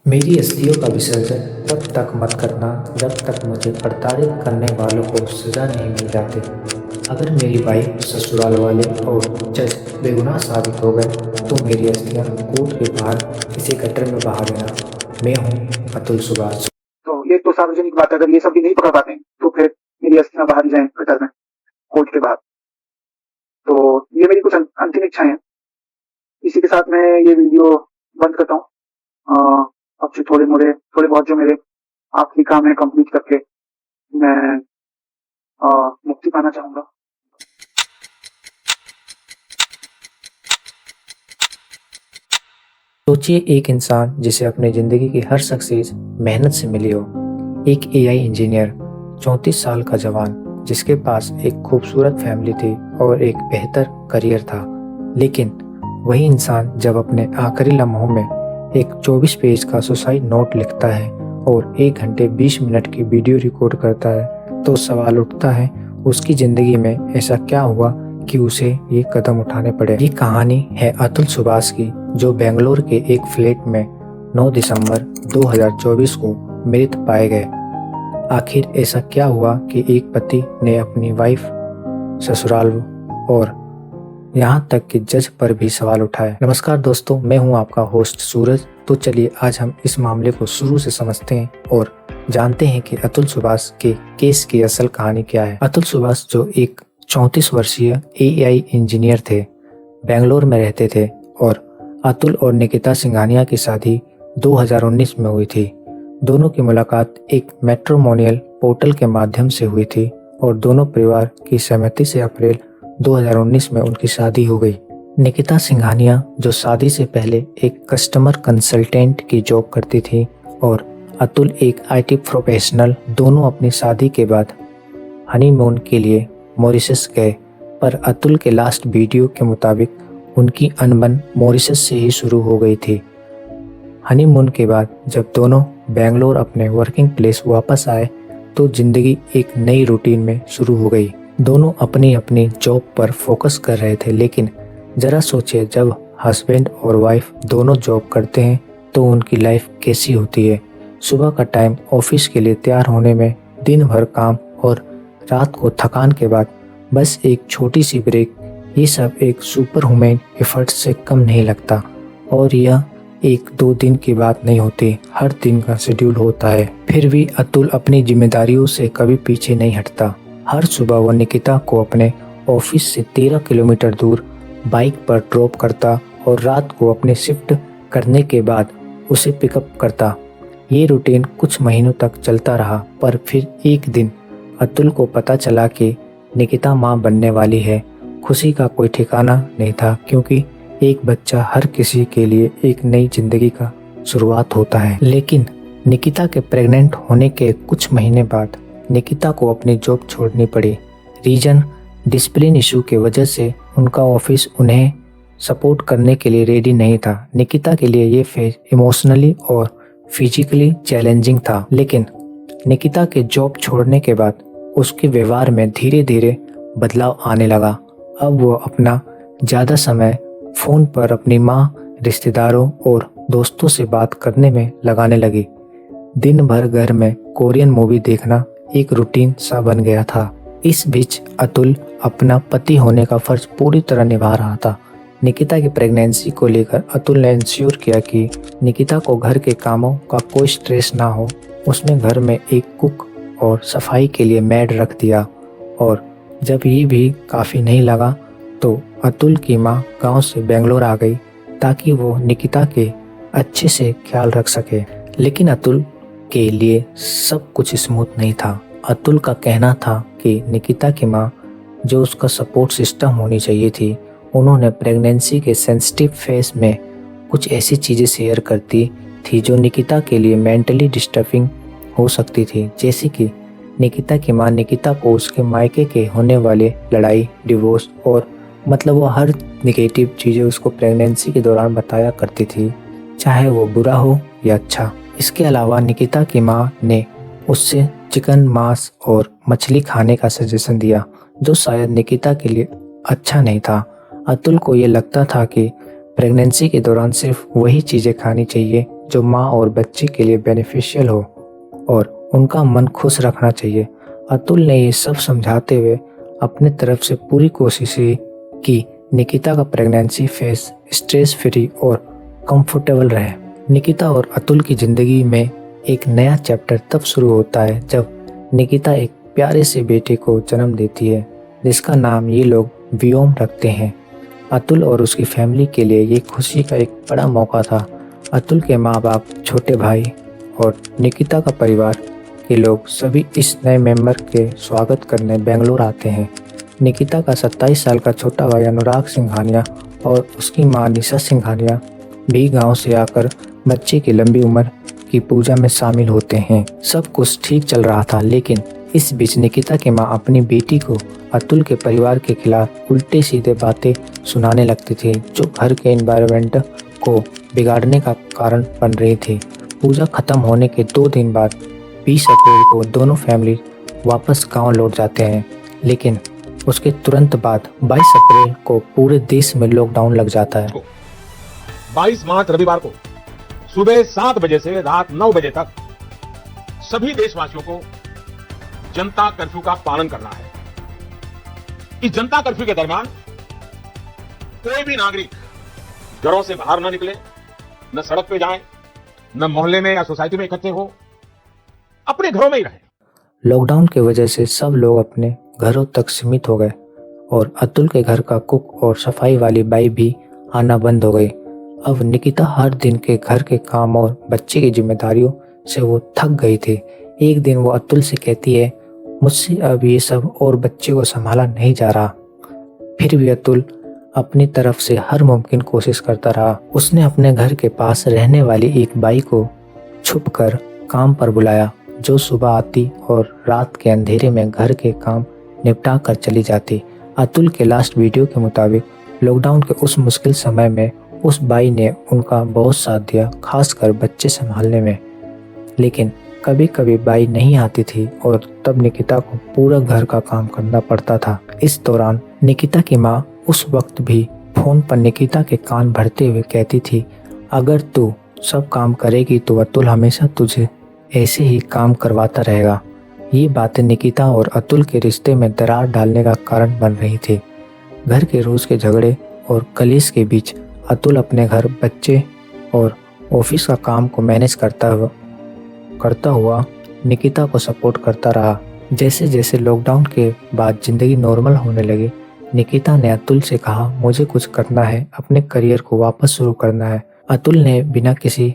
मेरी अस्थियों का विसर्जन तब तक मत करना जब तक मुझे प्रताड़ित करने वालों को सजा नहीं मिल जाती। अगर मेरी वाइफ, ससुराल वाले और जज बेगुनाह साबित हो गए तो मेरी अस्थियां कोर्ट के बाहर किसी गटर में बहा देना। मैं हूँ अतुल सुभाष। तो ये तो सार्वजनिक बात है, अगर ये सब भी नहीं पकड़ पाते हैं तो फिर मेरी अस्थियां बाहर ही जाएं गटर में, कोर्ट के बाहर। तो ये मेरी कुछ अंतिम इच्छाएं हैं। इसी के साथ मैं ये वीडियो बंद करता हूँ। अब से थोड़े बहुत जो मेरे आखिरी काम है कंप्लीट करके मैं मुक्ति पाना चाहूंगा। सोचिए, एक इंसान जिसे अपनी जिंदगी की हर सक्सेस मेहनत से मिली हो। एक एआई इंजीनियर, 34 साल का जवान जिसके पास एक खूबसूरत फैमिली थी और एक बेहतर करियर था। लेकिन वही इंसान जब अपने आखिरी लम्हों में एक 24 पेज का सुसाइड नोट लिखता है और 1 घंटे 20 मिनट की वीडियो रिकॉर्ड करता है तो सवाल उठता है, उसकी जिंदगी में ऐसा क्या हुआ कि उसे ये कदम उठाने पड़े। ये कहानी है अतुल सुभाष की, जो बेंगलोर के एक फ्लैट में 9 दिसंबर 2024 को मृत पाए गए। आखिर ऐसा क्या हुआ कि एक पति ने अपनी वाइफ, ससुराल और यहाँ तक कि जज पर भी सवाल उठाए। नमस्कार दोस्तों, मैं हूँ आपका होस्ट सूरज। तो चलिए आज हम इस मामले को शुरू से समझते हैं और जानते हैं कि अतुल सुभाष के केस की असल कहानी क्या है। अतुल सुभाष जो एक 34 वर्षीय एआई इंजीनियर थे, बेंगलोर में रहते थे और अतुल और निकिता सिंघानिया की शादी 2019 में हुई थी। दोनों की मुलाकात एक मैट्रिमोनियल पोर्टल के माध्यम से हुई थी और दोनों परिवार की सहमति से अप्रैल 2019 में उनकी शादी हो गई। निकिता सिंघानिया जो शादी से पहले एक कस्टमर कंसल्टेंट की जॉब करती थी और अतुल एक आईटी प्रोफेशनल, दोनों अपनी शादी के बाद हनीमून के लिए मॉरिशस गए। पर अतुल के लास्ट वीडियो के मुताबिक उनकी अनबन मॉरिशस से ही शुरू हो गई थी। हनीमून के बाद जब दोनों बेंगलोर अपने वर्किंग प्लेस वापस आए तो जिंदगी एक नई रूटीन में शुरू हो गई। दोनों अपनी अपनी जॉब पर फोकस कर रहे थे, लेकिन जरा सोचिए, जब हस्बैंड और वाइफ दोनों जॉब करते हैं तो उनकी लाइफ कैसी होती है। सुबह का टाइम ऑफिस के लिए तैयार होने में, दिन भर काम और रात को थकान के बाद बस एक छोटी सी ब्रेक, ये सब एक सुपर ह्यूमन एफर्ट से कम नहीं लगता। और यह 1-2 दिन की बात नहीं होती, हर दिन का शेड्यूल होता है। फिर भी अतुल अपनी जिम्मेदारियों से कभी पीछे नहीं हटता। हर सुबह वह निकिता को अपने ऑफिस से 13 किलोमीटर दूर बाइक पर ड्रॉप करता और रात को अपने शिफ्ट करने के बाद उसे पिकअप करता। ये रूटीन कुछ महीनों तक चलता रहा, पर फिर एक दिन अतुल को पता चला कि निकिता मां बनने वाली है। खुशी का कोई ठिकाना नहीं था, क्योंकि एक बच्चा हर किसी के लिए एक नई जिंदगी का शुरुआत होता है। लेकिन निकिता के प्रेग्नेंट होने के कुछ महीने बाद निकिता को अपनी जॉब छोड़नी पड़ी। रीजन डिसिप्लिन इशू की वजह से उनका ऑफिस उन्हें सपोर्ट करने के लिए रेडी नहीं था। निकिता के लिए ये फेज इमोशनली और फिजिकली चैलेंजिंग था। लेकिन निकिता के जॉब छोड़ने के बाद उसके व्यवहार में धीरे धीरे बदलाव आने लगा। अब वो अपना ज़्यादा समय फ़ोन पर अपनी माँ, रिश्तेदारों और दोस्तों से बात करने में लगाने लगी। दिन भर घर में कोरियन मूवी देखना एक रूटीन सा बन गया था। इस बीच अतुल अपना पति होने का फर्ज पूरी तरह निभा रहा था। निकिता की प्रेगनेंसी को लेकर अतुल ने इंश्योर किया कि निकिता को घर के कामों का कोई स्ट्रेस ना हो। उसने घर में एक कुक और सफाई के लिए मेड रख दिया। और जब ये भी काफ़ी नहीं लगा तो अतुल की माँ गांव से बेंगलोर आ गई ताकि वो निकिता के अच्छे से ख्याल रख सके। लेकिन अतुल के लिए सब कुछ स्मूथ नहीं था। अतुल का कहना था कि निकिता की माँ, जो उसका सपोर्ट सिस्टम होनी चाहिए थी, उन्होंने प्रेगनेंसी के सेंसिटिव फेज में कुछ ऐसी चीज़ें शेयर करती थी जो निकिता के लिए मेंटली डिस्टर्बिंग हो सकती थी। जैसे कि निकिता की माँ निकिता को उसके मायके के होने वाले लड़ाई, डिवोर्स और मतलब वो हर निगेटिव चीज़ें उसको प्रेगनेंसी के दौरान बताया करती थी, चाहे वो बुरा हो या अच्छा। इसके अलावा निकिता की माँ ने उससे चिकन, मांस और मछली खाने का सजेशन दिया, जो शायद निकिता के लिए अच्छा नहीं था। अतुल को ये लगता था कि प्रेगनेंसी के दौरान सिर्फ वही चीज़ें खानी चाहिए जो माँ और बच्चे के लिए बेनिफिशियल हो और उनका मन खुश रखना चाहिए। अतुल ने ये सब समझाते हुए अपने तरफ से पूरी कोशिश की निकिता का प्रेगनेंसी फेस स्ट्रेस फ्री और कंफर्टेबल रहे। निकिता और अतुल की ज़िंदगी में एक नया चैप्टर तब शुरू होता है जब निकिता एक प्यारे से बेटे को जन्म देती है, जिसका नाम ये लोग व्योम रखते हैं। अतुल और उसकी फैमिली के लिए ये खुशी का एक बड़ा मौका था। अतुल के माँ बाप, छोटे भाई और निकिता का परिवार के लोग सभी इस नए मेंबर के स्वागत करने बेंगलोर आते हैं। निकिता का 27 साल का छोटा भाई अनुराग सिंघानिया और उसकी मां निशा सिंघानिया भी गांव से आकर बच्चे की लंबी उम्र की पूजा में शामिल होते हैं। सब कुछ ठीक चल रहा था, लेकिन इस बीच निकिता की मां अपनी बेटी को अतुल के परिवार के खिलाफ उल्टे सीधे बातें सुनाने लगती थी, जो घर के एनवायरनमेंट को बिगाड़ने का कारण बन रही थी। पूजा खत्म होने के 2 दिन बाद 20 अप्रैल को दोनों फैमिली वापस गांव लौट जाते हैं, लेकिन उसके तुरंत बाद 22 अप्रैल को पूरे देश में लॉकडाउन लग जाता है। 22 मार्च रविवार को सुबह 7 बजे से रात 9 बजे तक सभी देशवासियों को जनता कर्फ्यू का पालन करना है। इस जनता कर्फ्यू के दरमियान कोई भी नागरिक घरों से बाहर न निकले, न सड़क पे जाए, न मोहल्ले में या सोसाइटी में इकट्ठे हो, अपने घरों में ही रहें। लॉकडाउन की वजह से सब लोग अपने घरों तक सीमित हो गए और अतुल के घर का कुक और सफाई वाली बाई भी आना बंद हो गई। अब निकिता हर दिन के घर के काम और बच्चे की जिम्मेदारियों से वो थक गई थी। एक दिन वो अतुल से कहती है, मुझसे अब ये सब और बच्चे को संभाला नहीं जा रहा। फिर भी अतुल अपनी तरफ से हर मुमकिन कोशिश करता रहा। उसने अपने घर के पास रहने वाली एक बाई को छुपकर काम पर बुलाया, जो सुबह आती और रात के अंधेरे में घर के काम निपटा कर चली जाती। अतुल के लास्ट वीडियो के मुताबिक लॉकडाउन के उस मुश्किल समय में उस बाई ने उनका बहुत साथ दिया, खासकर बच्चे संभालने में। लेकिन कभी कभी बाई नहीं आती थी और तब निकिता को पूरा घर का काम करना पड़ता था। इस दौरान निकिता की माँ उस वक्त भी फोन पर निकिता के कान भरते हुए कहती थी, अगर तू सब काम करेगी तो अतुल हमेशा तुझे ऐसे ही काम करवाता रहेगा। ये बातें निकिता और अतुल के रिश्ते में दरार डालने का कारण बन रही थी। घर के रोज के झगड़े और कलेश के बीच अतुल अपने घर, बच्चे और ऑफिस का काम को मैनेज करता हुआ निकिता को सपोर्ट करता रहा। जैसे जैसे लॉकडाउन के बाद जिंदगी नॉर्मल होने लगी, निकिता ने अतुल से कहा, मुझे कुछ करना है, अपने करियर को वापस शुरू करना है। अतुल ने बिना किसी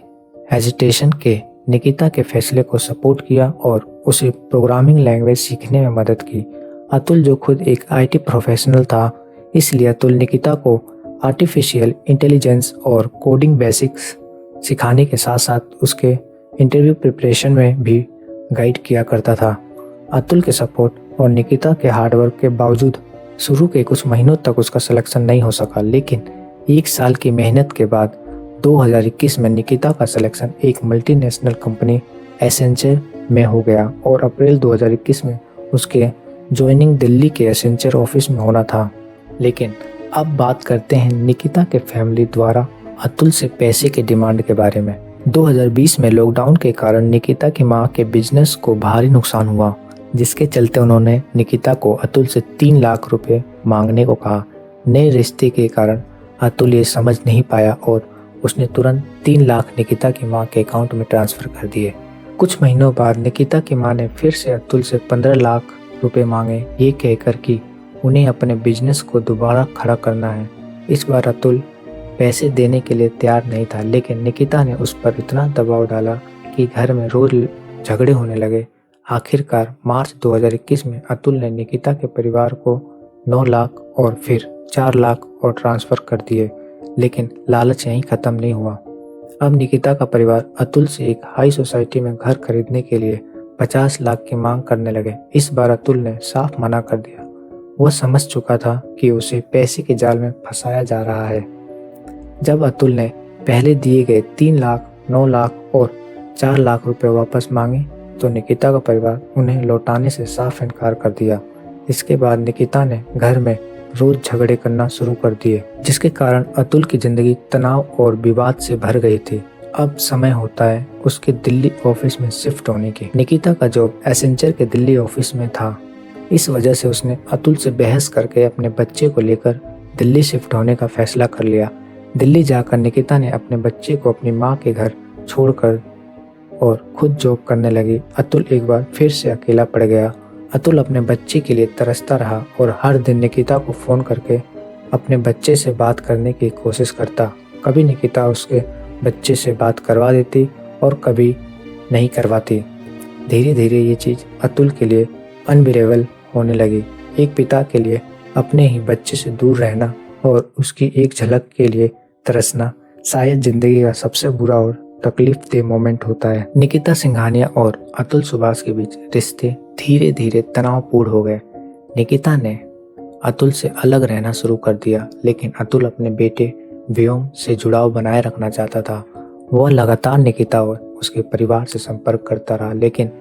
हेजिटेशन के निकिता के फैसले को सपोर्ट किया और उसे प्रोग्रामिंग लैंग्वेज सीखने में मदद की। अतुल जो खुद एक आईटी प्रोफेशनल था, इसलिए अतुल निकिता को आर्टिफिशियल इंटेलिजेंस और कोडिंग बेसिक्स सिखाने के साथ साथ उसके इंटरव्यू प्रिपरेशन में भी गाइड किया करता था। अतुल के सपोर्ट और निकिता के हार्डवर्क के बावजूद शुरू के कुछ महीनों तक उसका सिलेक्शन नहीं हो सका, लेकिन 1 साल की मेहनत के बाद 2021 में निकिता का सिलेक्शन एक मल्टीनेशनल कंपनी एसेंचर में हो गया और अप्रैल 2021 में उसके ज्वाइनिंग दिल्ली के एसेंचर ऑफिस में होना था। लेकिन अब बात करते हैं निकिता के फैमिली द्वारा अतुल से पैसे के डिमांड के बारे में। 2020 में लॉकडाउन के कारण निकिता की मां के बिजनेस को भारी नुकसान हुआ, जिसके चलते उन्होंने निकिता को अतुल से 3 लाख रुपए मांगने को कहा। नए रिश्ते के कारण अतुल ये समझ नहीं पाया और उसने तुरंत 3 लाख निकिता की मां के अकाउंट में ट्रांसफर कर दिए। कुछ महीनों बाद निकिता की मां ने फिर से अतुल से 15 लाख रुपए मांगे, ये कहकर कि उन्हें अपने बिजनेस को दोबारा खड़ा करना है। इस बार अतुल पैसे देने के लिए तैयार नहीं था, लेकिन निकिता ने उस पर इतना दबाव डाला कि घर में रोज झगड़े होने लगे। आखिरकार मार्च 2021 में अतुल ने निकिता के परिवार को 9 लाख और फिर 4 लाख और ट्रांसफर कर दिए, लेकिन लालच यहीं खत्म नहीं हुआ। अब निकिता का परिवार अतुल से एक हाई सोसाइटी में घर खरीदने के लिए 50 लाख की मांग करने लगे। इस बार अतुल ने साफ मना कर दिया। वह समझ चुका था कि उसे पैसे के जाल में फंसाया जा रहा है। जब अतुल ने पहले दिए गए 3 लाख, 9 लाख और 4 लाख रुपए वापस मांगे तो निकिता का परिवार उन्हें लौटाने से साफ इनकार कर दिया। इसके बाद निकिता ने घर में रोज झगड़े करना शुरू कर दिए, जिसके कारण अतुल की जिंदगी तनाव और विवाद से भर गई थी। अब समय होता है उसके दिल्ली ऑफिस में शिफ्ट होने की। निकिता का जॉब एसेंचर के दिल्ली ऑफिस में था। इस वजह से उसने अतुल से बहस करके अपने बच्चे को लेकर दिल्ली शिफ्ट होने का फैसला कर लिया। दिल्ली जाकर निकिता ने अपने बच्चे को अपनी माँ के घर छोड़कर और खुद जॉब करने लगी। अतुल एक बार फिर से अकेला पड़ गया। अतुल अपने बच्चे के लिए तरसता रहा और हर दिन निकिता को फ़ोन करके अपने बच्चे से बात करने की कोशिश करता। कभी निकिता उसके बच्चे से बात करवा देती और कभी नहीं करवाती। धीरे धीरे ये चीज़ अतुल के लिए अनबिरेबल होने लगी। एक पिता के लिए अपने ही बच्चे से दूर रहना और उसकी एक झलक के लिए तरसना शायद जिंदगी का सबसे बुरा और तकलीफदेह मोमेंट होता है। निकिता सिंघानिया और अतुल सुभाष के बीच रिश्ते धीरे धीरे तनावपूर्ण हो गए। निकिता ने अतुल से अलग रहना शुरू कर दिया, लेकिन अतुल अपने बेटे व्योम से जुड़ाव बनाए रखना चाहता था। वह लगातार निकिता और उसके परिवार से संपर्क करता रहा, लेकिन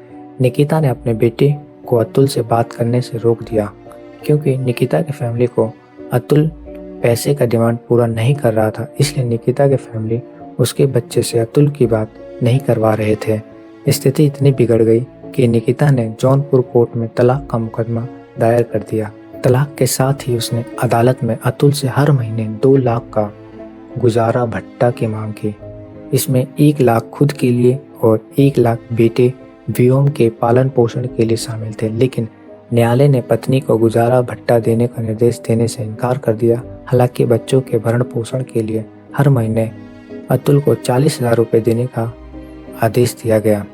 निकिता ने अपने बेटे को अतुल से बात करने से रोक दिया क्योंकि निकिता की फैमिली को अतुल पैसे का डिमांड पूरा नहीं कर रहा था। इसलिए निकिता की फैमिली उसके बच्चे से अतुल की बात नहीं करवा रहे थे। स्थिति इतनी बिगड़ गई कि निकिता ने जौनपुर कोर्ट में तलाक का मुकदमा दायर कर दिया। तलाक के साथ ही उसने अदालत में अतुल से हर महीने 2 लाख का गुजारा भत्ता की मांग की। इसमें 1 लाख खुद के लिए और 1 लाख बेटे व्योम के पालन पोषण के लिए शामिल थे, लेकिन न्यायालय ने पत्नी को गुजारा भत्ता देने का निर्देश देने से इनकार कर दिया। हालांकि बच्चों के भरण पोषण के लिए हर महीने अतुल को 40,000 रुपये देने का आदेश दिया गया।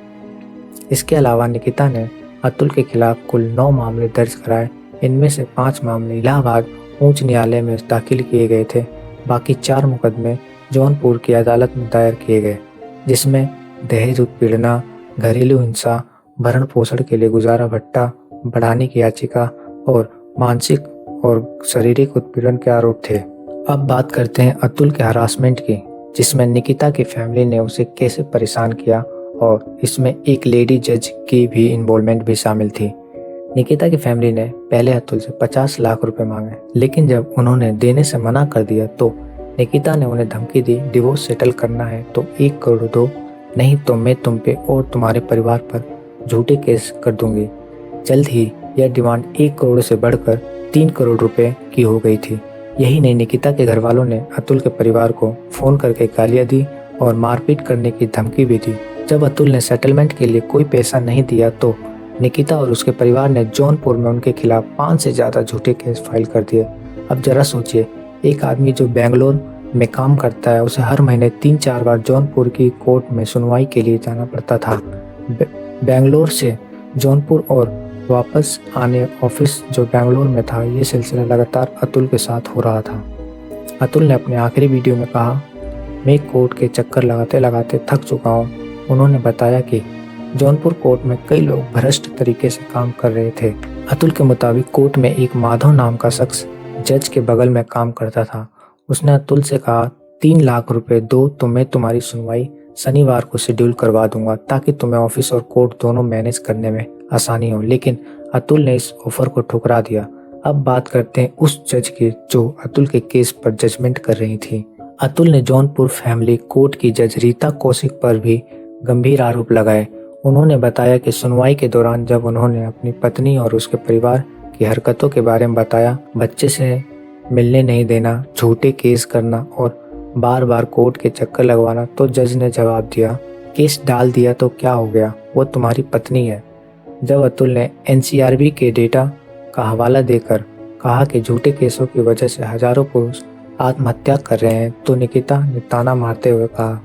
इसके अलावा निकिता ने अतुल के खिलाफ कुल 9 मामले दर्ज कराए। इनमें से 5 मामले इलाहाबाद उच्च न्यायालय में दाखिल किए गए थे। बाकी 4 मुकदमे जौनपुर की अदालत में दायर किए गए, जिसमें दहेज उत्पीड़ना, घरेलू हिंसा, भरण पोषण के लिए गुजारा भत्ता बढ़ाने की याचिका और मानसिक और शारीरिक उत्पीड़न के आरोप थे। अब बात करते हैं अतुल के हरासमेंट की, जिसमें निकिता की फैमिली ने उसे कैसे परेशान किया और इसमें एक लेडी जज की भी इन्वॉल्वमेंट भी शामिल थी। निकिता की फैमिली ने पहले अतुल से 50 लाख रुपए मांगे, लेकिन जब उन्होंने देने से मना कर दिया तो निकिता ने उन्हें धमकी दी, डिवोर्स सेटल करना है तो 1 करोड़ दो, नहीं तो मैं तुम पे और तुम्हारे परिवार पर झूठे केस कर दूंगी। जल्द ही यह डिमांड 1 करोड़ से बढ़कर 3 करोड़ रुपए की हो गई थी। यही नहीं, निकिता के घर वालों ने अतुल के परिवार को फोन करके गालियां दी और मारपीट करने की धमकी भी दी। जब अतुल ने सेटलमेंट के लिए कोई पैसा नहीं दिया तो निकिता और उसके परिवार ने जौनपुर में उनके खिलाफ 5 से ज़्यादा झूठे केस फाइल कर दिए। अब जरा सोचिए, एक आदमी जो बेंगलोर में काम करता है उसे हर महीने 3-4 बार जौनपुर की कोर्ट में सुनवाई के लिए जाना पड़ता था। बेंगलोर से जौनपुर और वापस आने ऑफिस जो बेंगलोर में था, ये सिलसिला लगातार अतुल के साथ हो रहा था। अतुल ने अपने आखिरी वीडियो में कहा, मैं कोर्ट के चक्कर लगाते लगाते थक चुका हूँ। उन्होंने बताया कि जौनपुर कोर्ट में कई लोग भ्रष्ट तरीके से काम कर रहे थे। अतुल के मुताबिक कोर्ट में एक माधव नाम का शख्स जज के बगल में काम करता था। उसने अतुल से कहा, 3 लाख रुपए दो तो मैं तुम्हारी सुनवाई शनिवार को शेड्यूल करवा दूंगा ताकि तुम्हें ऑफिस और कोर्ट दोनों मैनेज करने में आसानी हो। लेकिन अतुल ने इस ऑफर को ठुकरा दिया। अब बात करते हैं उस जज की जो अतुल के केस पर जजमेंट कर रही थी। अतुल ने जौनपुर फैमिली कोर्ट की जज रीता कौशिक पर भी गंभीर आरोप लगाए। उन्होंने बताया कि सुनवाई के दौरान जब उन्होंने अपनी पत्नी और उसके परिवार की हरकतों के बारे में बताया, बच्चे से मिलने नहीं देना, झूठे केस करना और बार बार कोर्ट के चक्कर लगवाना, तो जज ने जवाब दिया, केस डाल दिया तो क्या हो गया, वो तुम्हारी पत्नी है। जब अतुल ने NCRB के डेटा का हवाला देकर कहा कि झूठे केसों की वजह से हजारों पुरुष आत्महत्या कर रहे हैं, तो निकिता ने ताना मारते हुए कहा,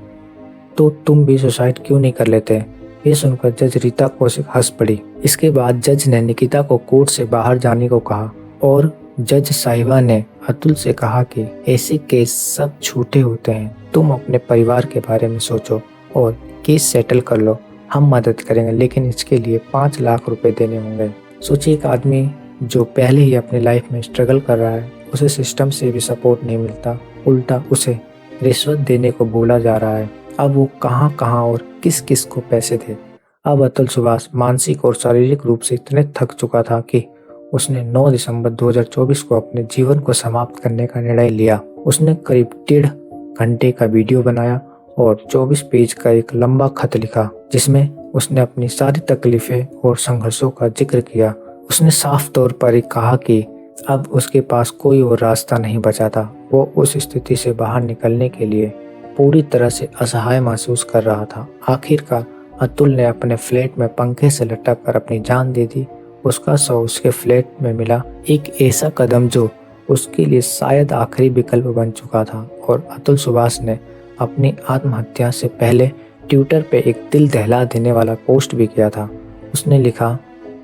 तो तुम भी सुसाइड क्यों नहीं कर लेते। ये सुनकर जज रीता कौशिक हंस पड़ी। इसके बाद जज ने निकिता को कोर्ट से बाहर जाने को कहा और जज साहिबा ने अतुल से कहा कि ऐसे केस सब झूठे होते हैं, तुम अपने परिवार के बारे में सोचो और केस सेटल कर लो, हम मदद करेंगे, लेकिन इसके लिए 5 लाख रुपए देने होंगे। सोचिए, एक आदमी जो पहले ही अपनी लाइफ में स्ट्रगल कर रहा है, उसे सिस्टम से भी सपोर्ट नहीं मिलता, उल्टा उसे रिश्वत देने को बोला जा रहा है। अब वो कहाँ और किस किस को पैसे दे। अब अतुल सुभाष मानसिक और शारीरिक रूप से इतने थक चुका था कि उसने 9 दिसंबर 2024 को अपने जीवन को समाप्त करने का निर्णय लिया। उसने करीब 1.5 घंटे का वीडियो बनाया और 24 पेज का एक लंबा खत लिखा जिसमें उसने अपनी सारी तकलीफें और संघर्षों का जिक्र किया। उसने साफ तौर पर ही कहा कि अब उसके पास कोई और रास्ता नहीं बचा था। वो उस स्थिति से बाहर निकलने के लिए पूरी तरह से असहाय महसूस कर रहा था। आखिरकार अतुल ने अपने फ्लैट में पंखे से लटक कर अपनी जान दे दी। उसका शव उसके फ्लैट में मिला, एक ऐसा कदम जो उसके लिए शायद आखिरी विकल्प बन चुका था। और अतुल सुभाष ने अपनी आत्महत्या से पहले ट्विटर पे एक दिल दहला देने वाला पोस्ट भी किया था। उसने लिखा,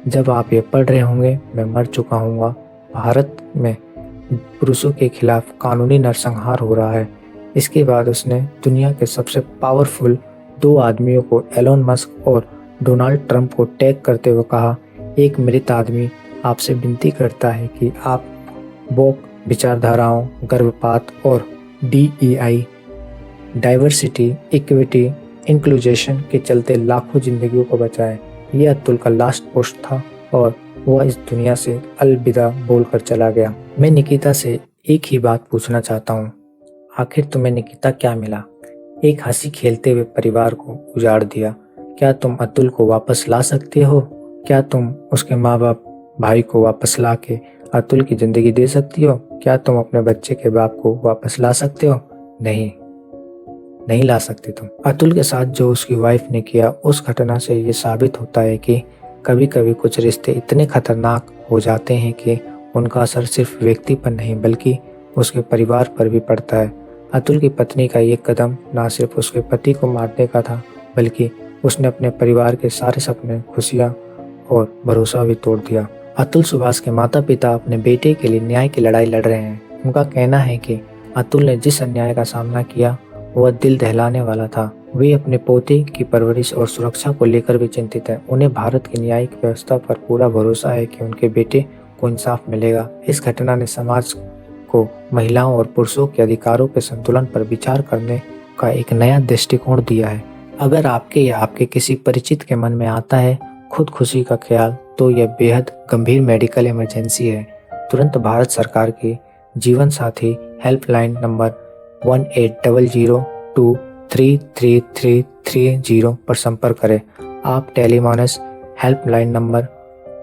जब आप ये पढ़ रहे होंगे मैं मर चुका हूँगा। भारत में पुरुषों के खिलाफ कानूनी नरसंहार हो रहा है। इसके बाद उसने दुनिया के सबसे पावरफुल 2 आदमियों को, एलोन मस्क और डोनाल्ड ट्रंप को टैग करते हुए कहा, एक मृत आदमी आपसे विनती करता है कि आप वोक विचारधाराओं, गर्भपात और DEI डाइवर्सिटी, इक्विटी, इंक्लूजेशन के चलते लाखों जिंदगियों को बचाएं। यह अतुल का लास्ट पोस्ट था और वह इस दुनिया से अलविदा बोलकर चला गया। मैं निकिता से एक ही बात पूछना चाहता हूँ, आखिर तुम्हें निकिता क्या मिला? एक हंसी खेलते हुए परिवार को उजाड़ दिया। क्या तुम अतुल को वापस ला सकते हो? क्या तुम उसके माँ बाप, भाई को वापस ला के अतुल की जिंदगी दे सकती हो? क्या तुम अपने बच्चे के बाप को वापस ला सकते हो? नहीं ला सकते तुम। अतुल के साथ जो उसकी वाइफ ने किया, उस घटना से ये साबित होता है कि कभी कभी कुछ रिश्ते इतने खतरनाक हो जाते हैं कि उनका असर सिर्फ व्यक्ति पर नहीं बल्कि उसके परिवार पर भी पड़ता है। अतुल की पत्नी का ये कदम ना सिर्फ उसके पति को मारने का था बल्कि उसने अपने परिवार के सारे सपने, खुशियाँ और भरोसा भी तोड़ दिया। अतुल सुभाष के माता पिता अपने बेटे के लिए न्याय की लड़ाई लड़ रहे हैं। उनका कहना है कि अतुल ने जिस अन्याय का सामना किया वह दिल दहलाने वाला था। वे अपने पोते की परवरिश और सुरक्षा को लेकर भी चिंतित हैं। उन्हें भारत की न्यायिक व्यवस्था पर पूरा भरोसा है कि उनके बेटे को इंसाफ मिलेगा। इस घटना ने समाज को महिलाओं और पुरुषों के अधिकारों के संतुलन पर विचार करने का एक नया दृष्टिकोण दिया है। अगर आपके या आपके किसी परिचित के मन में आता है खुदकुशी का ख्याल, तो यह बेहद गंभीर मेडिकल इमरजेंसी है। तुरंत भारत सरकार के जीवन साथी हेल्पलाइन नंबर 1800233330 पर संपर्क करें। आप टेलीमानस हेल्पलाइन नंबर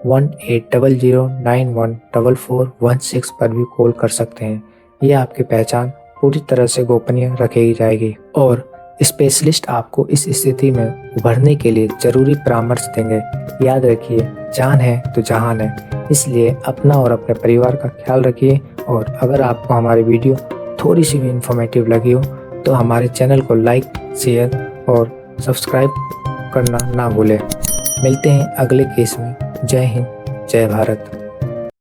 1800914416 पर भी कॉल कर सकते हैं। यह आपकी पहचान पूरी तरह से गोपनीय रखी जाएगी और स्पेशलिस्ट आपको इस स्थिति में उभरने के लिए जरूरी परामर्श देंगे। याद रखिए, जान है तो जहान है, इसलिए अपना और अपने परिवार का ख्याल रखिए। और अगर आपको हमारी वीडियो थोड़ी सी भी इंफॉर्मेटिव लगी हो तो हमारे चैनल को लाइक, शेयर और सब्सक्राइब करना ना भूलें। मिलते हैं अगले केस में। जय हिंद, जय भारत।